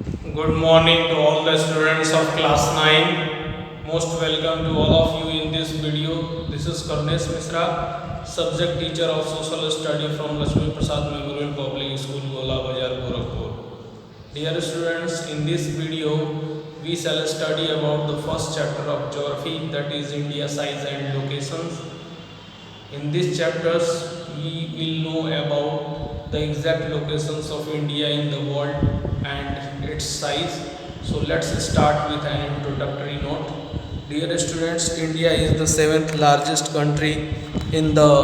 Good morning to all the students of class 9. Most welcome to all of you in this video. This is Karunesh Mishra, subject teacher of social study from Lakshmi Prasad Memorial Public School, Gola Bazar, Gorakhpur. Dear students, in this video, we shall study about the first chapter of geography, that is India size and locations. In these chapters, we will know about the exact locations of India in the world and its size. So let's start with an introductory note. Dear students, India is the seventh largest country in the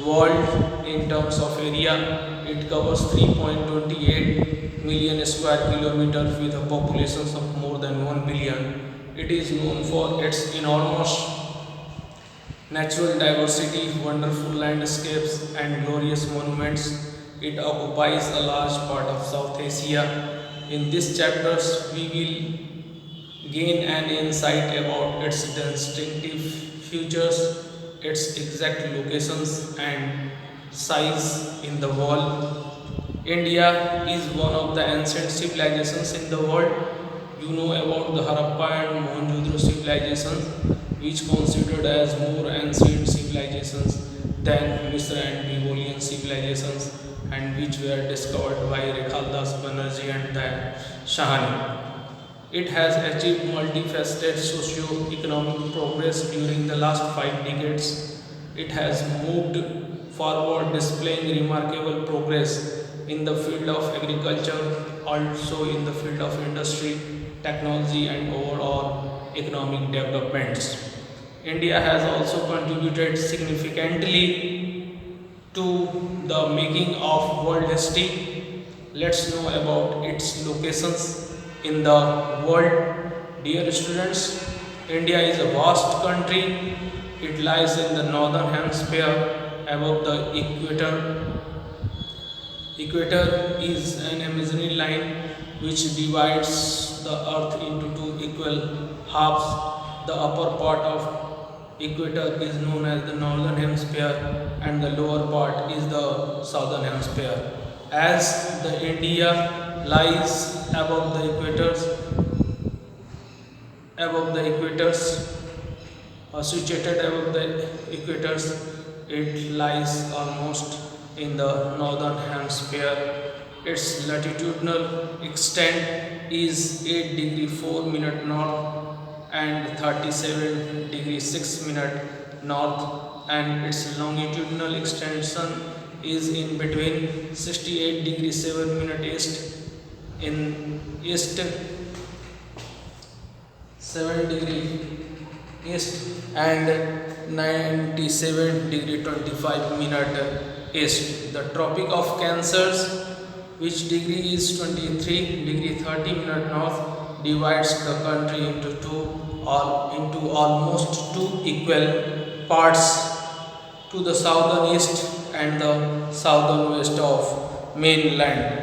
world in terms of area. It covers 3.28 million square kilometers with a population of more than 1 billion. It is known for its enormous natural diversity, wonderful landscapes, and glorious monuments. It occupies a large part of South Asia. In these chapters, we will gain an insight about its distinctive features, its exact locations, and size in the world. India is one of the ancient civilizations in the world. You know about the Harappa and Mohenjo-daro civilizations, which considered as more ancient civilizations than Mishra and Mongolian civilizations, and which were discovered by Rekhaldas Banerjee and the Shahani. It has achieved multifaceted socio-economic progress during the last 5 decades. It has moved forward, displaying remarkable progress in the field of agriculture, also in the field of industry, technology, and overall economic developments. India has also contributed significantly to the making of world history. Let's know about its locations in the world. Dear students, India is a vast country. It lies in the northern hemisphere above the equator. Equator is an imaginary line which divides the earth into two equal halves. The upper part of equator is known as the northern hemisphere and the lower part is the southern hemisphere. As the India lies above the equators, situated above the equators, it lies almost in the northern hemisphere. Its latitudinal extent is 8 degree 4 minute north and 37 degree 6 minute north, and its longitudinal extension is in between 68 degree 7 minute east 7 degree east and 97 degree 25 minute east. The Tropic of Cancers, which degree is 23 degree 30 minute north, divides the country into almost two equal parts, to the southern east and the southern west of mainland.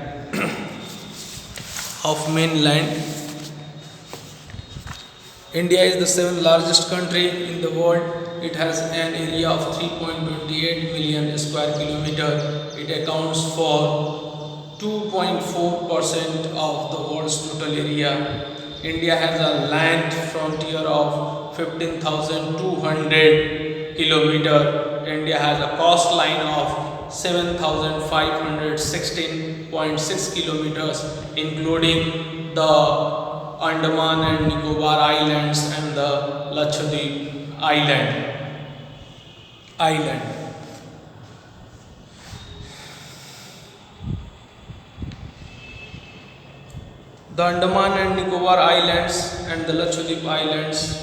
India is the seventh largest country in the world. It has an area of 3.28 million square kilometer. It accounts for 2.4% of the world's total area. India has a land frontier of 15,200 kilometer. India has a coastline of 7,516.6 kilometers, including the Andaman and Nicobar Islands and the Lakshadweep Island. The Andaman and Nicobar Islands and the Lakshadweep Islands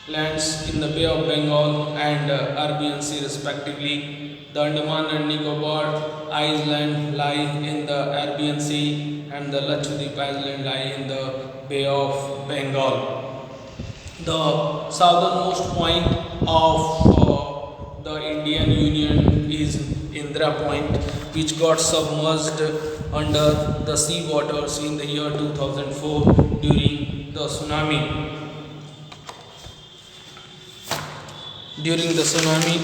lands in the Bay of Bengal and Arabian Sea respectively. The Andaman and Nicobar Island lie in the Arabian Sea and the Lakshadweep Island lie in the Bay of Bengal. The southernmost point of the Indian Union is Indira Point, which got submerged under the sea waters in the year 2004 during the tsunami. During the tsunami,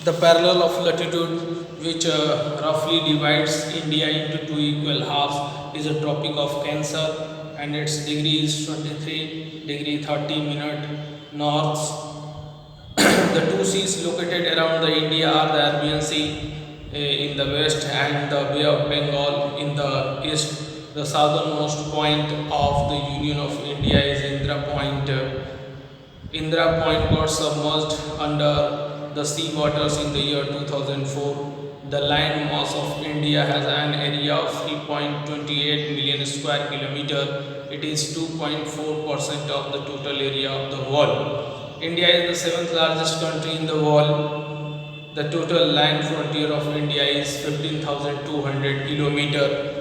The parallel of latitude, which roughly divides India into two equal halves, is a Tropic of Cancer, and its degree is 23 degree 30 minute north. The two seas located around the India are the Arabian Sea in the west and the Bay of Bengal in the east. The southernmost point of the Union of India is Indra Point. Indra Point got submerged under the sea waters in the year 2004. The land mass of India has an area of 3.28 million square kilometer. It is 2.4% of the total area of the world. India is the seventh largest country in the world. The total land frontier of India is 15,200 kilometer.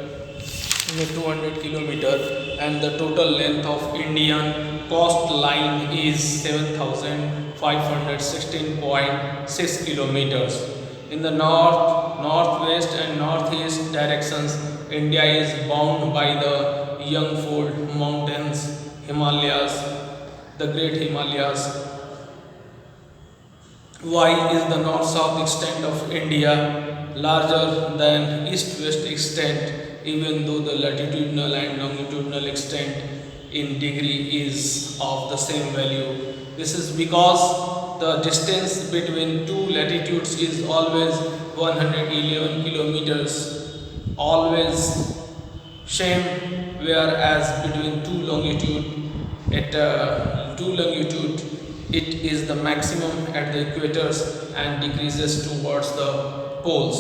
200 kilometer, and the total length of Indian coastline is 7,516.6 kilometers. In the north, northwest and northeast directions, India is bound by the Youngfold Mountains, Himalayas, the Great Himalayas. Why is the north-south extent of India larger than east-west extent, even though the latitudinal and longitudinal extent in degree is of the same value? This is because the distance between two latitudes is always 111 kilometers, always same, whereas between two longitude it is the maximum at the equators and decreases towards the poles.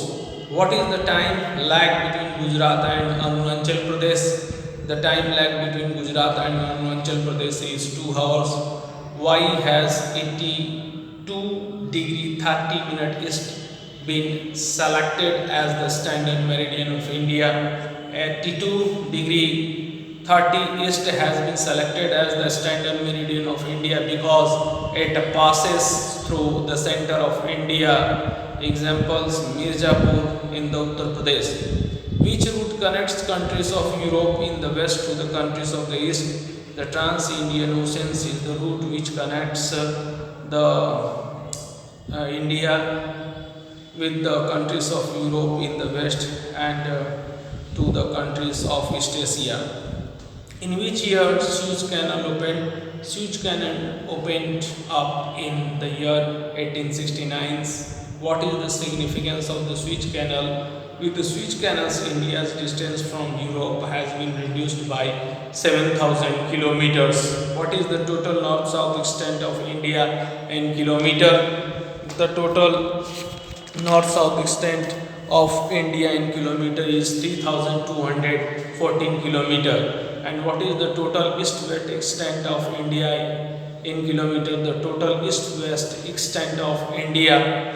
What is the time lag between Gujarat and Arunachal Pradesh? The time lag between Gujarat and Arunachal Pradesh is 2 hours. Why has 82 degree 30 minute east been selected as the standard meridian of India? 82 degree 30 east has been selected as the standard meridian of India because it passes through the center of India. Examples: Mirzapur in the Uttar Pradesh. Which route connects countries of Europe in the west to the countries of the east? The Trans-Indian Oceans is the route which connects the India with the countries of Europe in the west and to the countries of East Asia. In which year Suez Canal opened? Suez Canal opened up in the year 1869. What is the significance of the Suez Canal? With the Suez Canals, India's distance from Europe has been reduced by 7,000 kilometers. What is the total north-south extent of India in kilometer? The total north-south extent of India in kilometer is 3,214 kilometer. And what is the total east-west extent of India in kilometer? The total east-west extent of India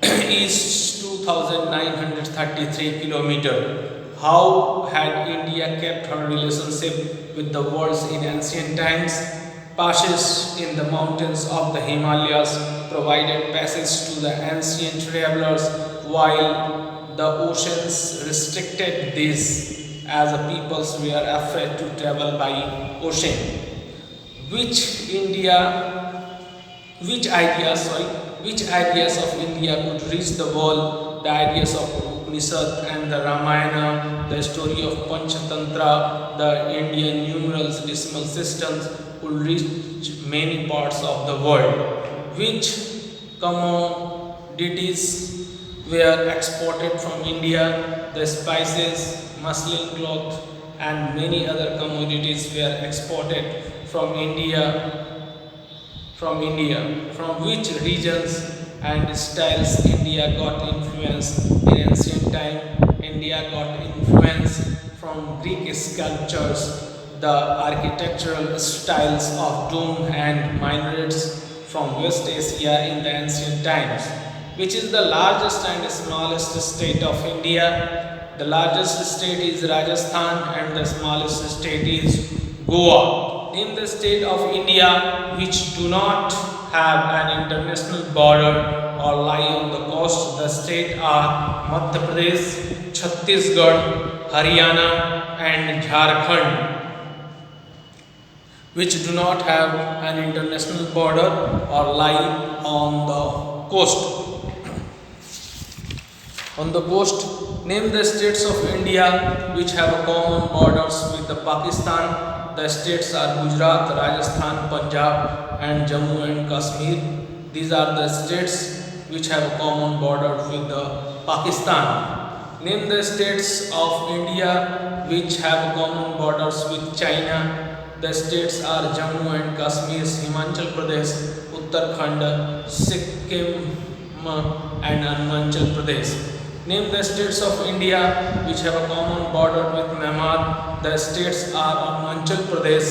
is 2,933 kilometer. How had India kept her relationship with the world in ancient times? Passes in the mountains of the Himalayas provided passage to the ancient travelers, while the oceans restricted these, as the peoples were afraid to travel by ocean. Which India, which ideas of India could reach the world? The ideas of Upanishad and the Ramayana, the story of Panchatantra, the Indian numerals decimal systems could reach many parts of the world. Which commodities were exported from India? The spices, muslin cloth, and many other commodities were exported from India. From which regions and styles India got influence in ancient time? India got influence from Greek sculptures, the architectural styles of dome and minarets from West Asia in the ancient times. Which is the largest and smallest state of India? The largest state is Rajasthan and the smallest state is Goa. In the state of India which do not have an international border or lie on the coast, the states are Madhya Pradesh, Chhattisgarh, Haryana, and Jharkhand, which do not have an international border or lie on the coast. On the coast, name the states of India which have a common borders with the Pakistan. The states are Gujarat, Rajasthan, Punjab, and Jammu and Kashmir. These are the states which have a common border with the Pakistan. Name the states of India which have common borders with China. The states are Jammu and Kashmir, Himachal Pradesh, Uttarakhand, Sikkim, and Arunachal Pradesh. Name the states of India which have a common border with Myanmar. The states are Arunachal Pradesh,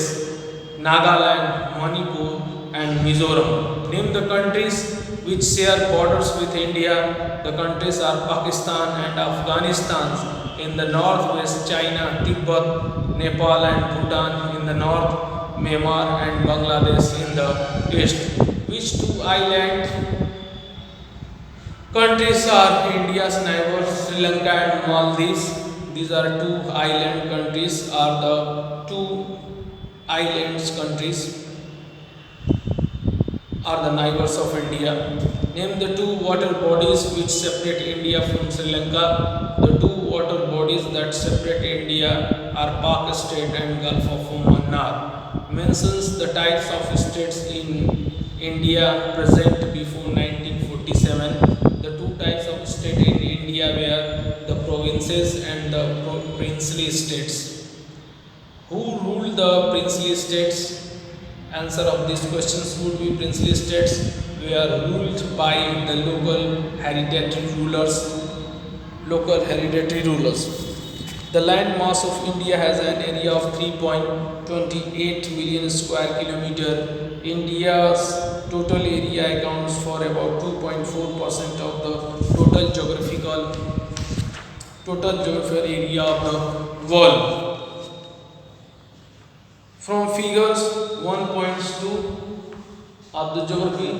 Nagaland, Manipur, and Mizoram. Name the countries which share borders with India. The countries are Pakistan and Afghanistan in the northwest, China, Tibet, Nepal, and Bhutan in the north, Myanmar and Bangladesh in the east. Which two island countries are India's neighbors, Sri Lanka and Maldives? These are two island countries, are the two islands countries are the neighbors of India. Name the two water bodies which separate India from Sri Lanka. The two water bodies that separate India are Pak State and Gulf of Mannar. Mentions the types of states in India present before 1947. The two types of state in India were the provinces and the princely states. Who ruled the princely states? Answer of these questions would be princely states were ruled by the local hereditary rulers. The land mass of India has an area of 3.28 million square kilometer. India's total area accounts for about 2.4% of the total geographical area of the world. From figures 1.2 of the geography,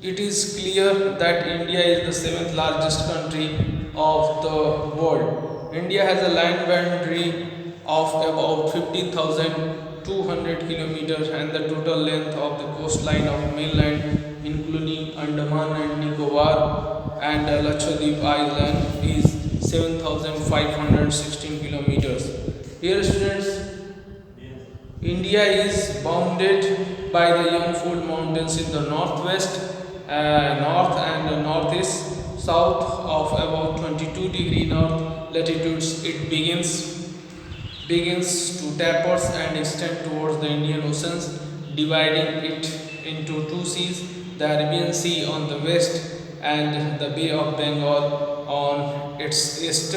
it is clear that India is the seventh largest country of the world. India has a land boundary of about 50,200 kilometers, and the total length of the coastline of mainland, including Andaman and Nicobar and Lakshadweep Island, is 7,516 kilometers. Here, students, India is bounded by the Yangfold Mountains in the northwest, north and northeast, south of about 22° north latitudes. It begins to tapers and extend towards the Indian Oceans, dividing it into two seas: the Arabian Sea on the west and the Bay of Bengal on its east.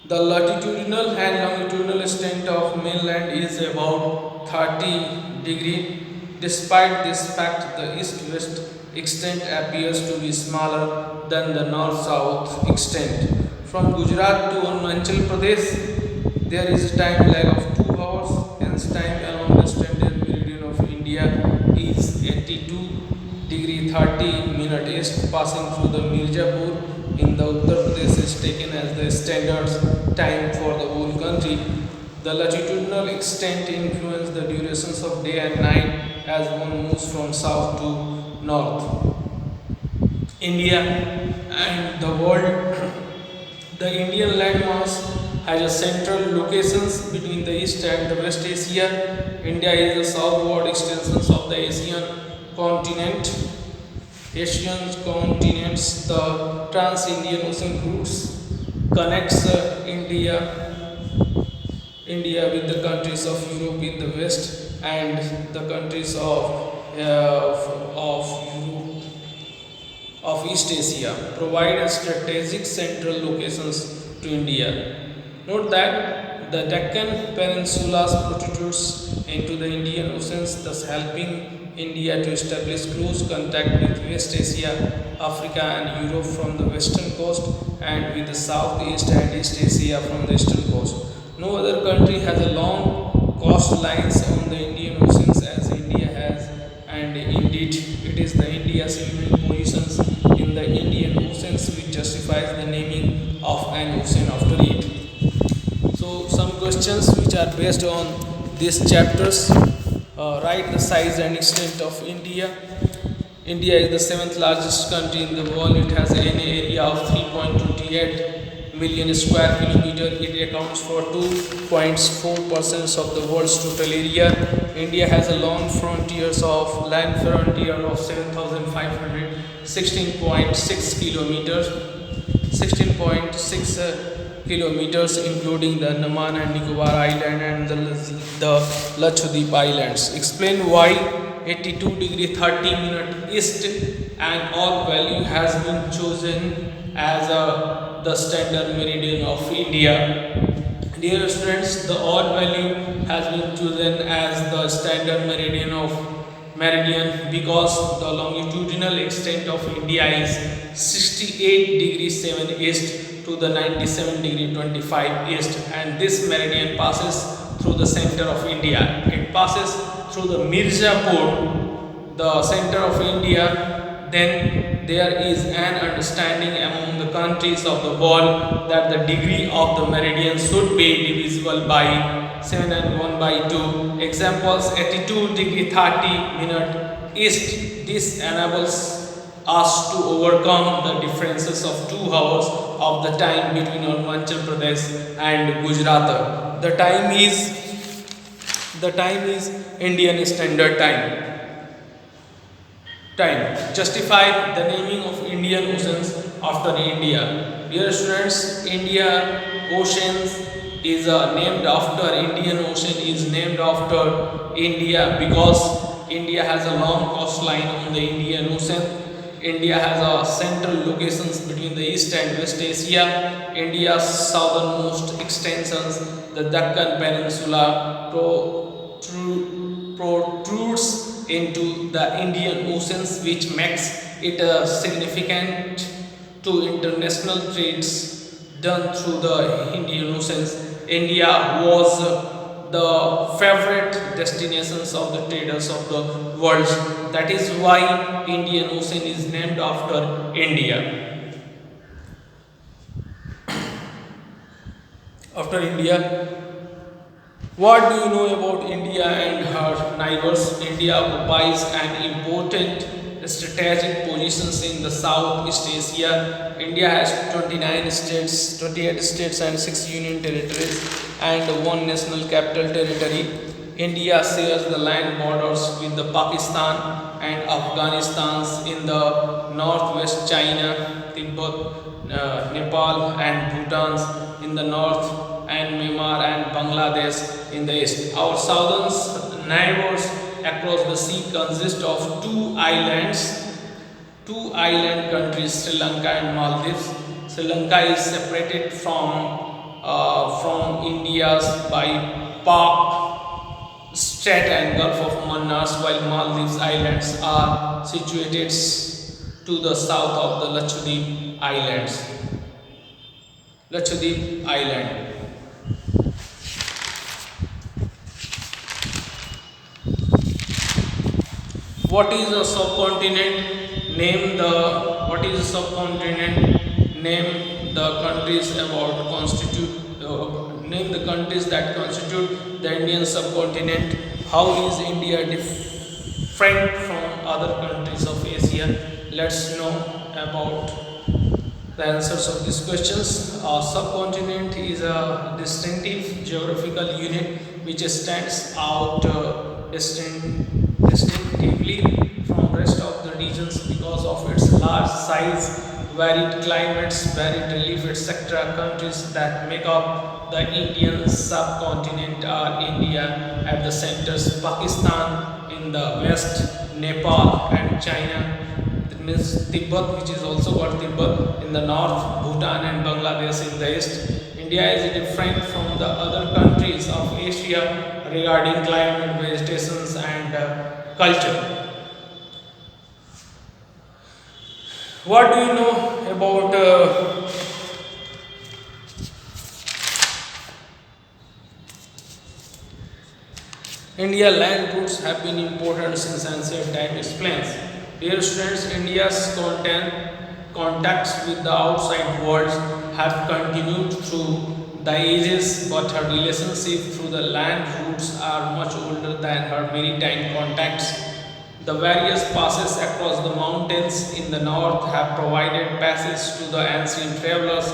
The latitudinal and longitudinal extent of mainland is about 30 degree. Despite this fact, the east-west extent appears to be smaller than the north-south extent. From Gujarat to Arunachal Pradesh, there is a time lag of 2 hours. Hence, time along the standard meridian of India is 82°30' east, passing through the Mirzapur in the Uttar Pradesh is taken as the standard time for the whole country. The latitudinal extent influences the durations of day and night as one moves from south to north. India and the world. The Indian landmass has a central locations between the East and the West Asia. India is the southward extensions of the Asian continent. The Trans-Indian Ocean routes connects India with the countries of Europe in the west and the countries of East Asia, provide strategic central locations to India. Note that the Deccan Peninsula protrudes into the Indian Oceans, thus helping India to establish close contact with West Asia, Africa and Europe from the western coast, and with the Southeast and East Asia from the eastern coast. No other country has a long coastlines on the Indian Oceans as India has, and indeed it is the India's eminent positions in the Indian Oceans which justifies the naming of an ocean after it. So some questions which are based on these chapters. Write the size and extent of India. India is the seventh largest country in the world. It has an area of 3.28 million square kilometer. It accounts for 2.4% of the world's total area. India has a long frontiers of land frontier of 7,516.6 kilometers, 16.6 kilometers, including the Andaman and Nicobar Island and the Lakshadweep Islands. Explain why 82 degree 30 minute east and odd value has been chosen as the standard meridian of India. Dear students, the odd value has been chosen as the standard meridian because the longitudinal extent of India is 68 degree 7 east to the 97 degree 25 east, and this meridian passes through the center of India. It passes through the Mirzapur, the center of India. Then there is an understanding among the countries of the world that the degree of the meridian should be divisible by 7 and 1 by 2. Examples: 82 degree 30 minute east. This enables us to overcome the differences of 2 hours of the time between Arunachal Pradesh and Gujarat. The time is Indian Standard Time. Justify the naming of Indian Oceans after India. Dear students, Indian Ocean is named after India because India has a long coastline on the Indian Ocean. India has a central locations between the East and West Asia. India's southernmost extensions, the Deccan Peninsula, protrudes into the Indian Oceans, which makes it significant to international trades done through the Indian Oceans. India was the favorite destinations of the traders of the world. That is why Indian Ocean is named after India. After India, what do you know about India and her neighbors? India occupies an important strategic positions in the Southeast Asia. India has 29 states, 28 states and 6 union territories and 1 national capital territory. India shares the land borders with the Pakistan and Afghanistan in the northwest, China, Tibet, Nepal and Bhutan in the north, and Myanmar and Bangladesh in the east. Our southern neighbors across the sea consist of two island countries, Sri Lanka and Maldives. Sri Lanka is separated from India by Pak Strait and Gulf of Mannar, while Maldives Islands are situated to the south of the Lakshadweep Islands. Lakshadweep Island. What is a subcontinent? Name the countries name the countries that constitute the Indian subcontinent. How is India different from other countries of Asia? Let's know about the answers of these questions. A subcontinent is a distinctive geographical unit which stands out distinctively from rest of the regions because of its large size, varied climates, varied relief, etc. Countries that make up the Indian subcontinent are India at the centers, Pakistan in the west, Nepal and China, Tibet, which is also called Tibet, in the north, Bhutan and Bangladesh in the east. India is different from the other countries of Asia regarding climate, vegetations and culture. What do you know about India? Land routes have been important since ancient time. Explains. Dear students, India's contacts with the outside world have continued through the ages, but her relationship through the land routes are much older than her maritime contacts. The various passes across the mountains in the north have provided passage to the ancient travelers.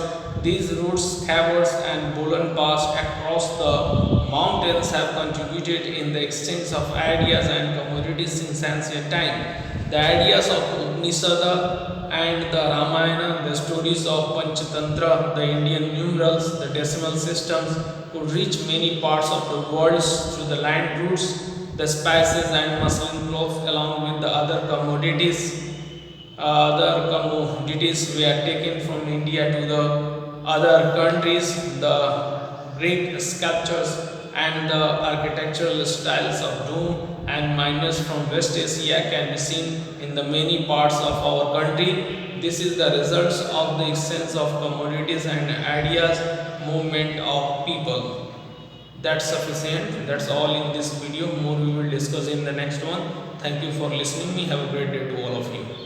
These routes, caverns and Bolan Pass across the mountains have contributed in the exchange of ideas and commodities since ancient time. The ideas of Upanishad and the Ramayana, the stories of Panchatantra, the Indian numerals, the decimal systems could reach many parts of the world through the land routes. The spices and muslin cloth along with the other commodities were taken from India to the other countries. The Greek sculptures and the architectural styles of dome and miners from West Asia can be seen in the many parts of our country. This is the results of the exchange of commodities and ideas, movement of people. That's sufficient. That's all in this video. More we will discuss in the next one. Thank you for listening me. Have a great day to all of you.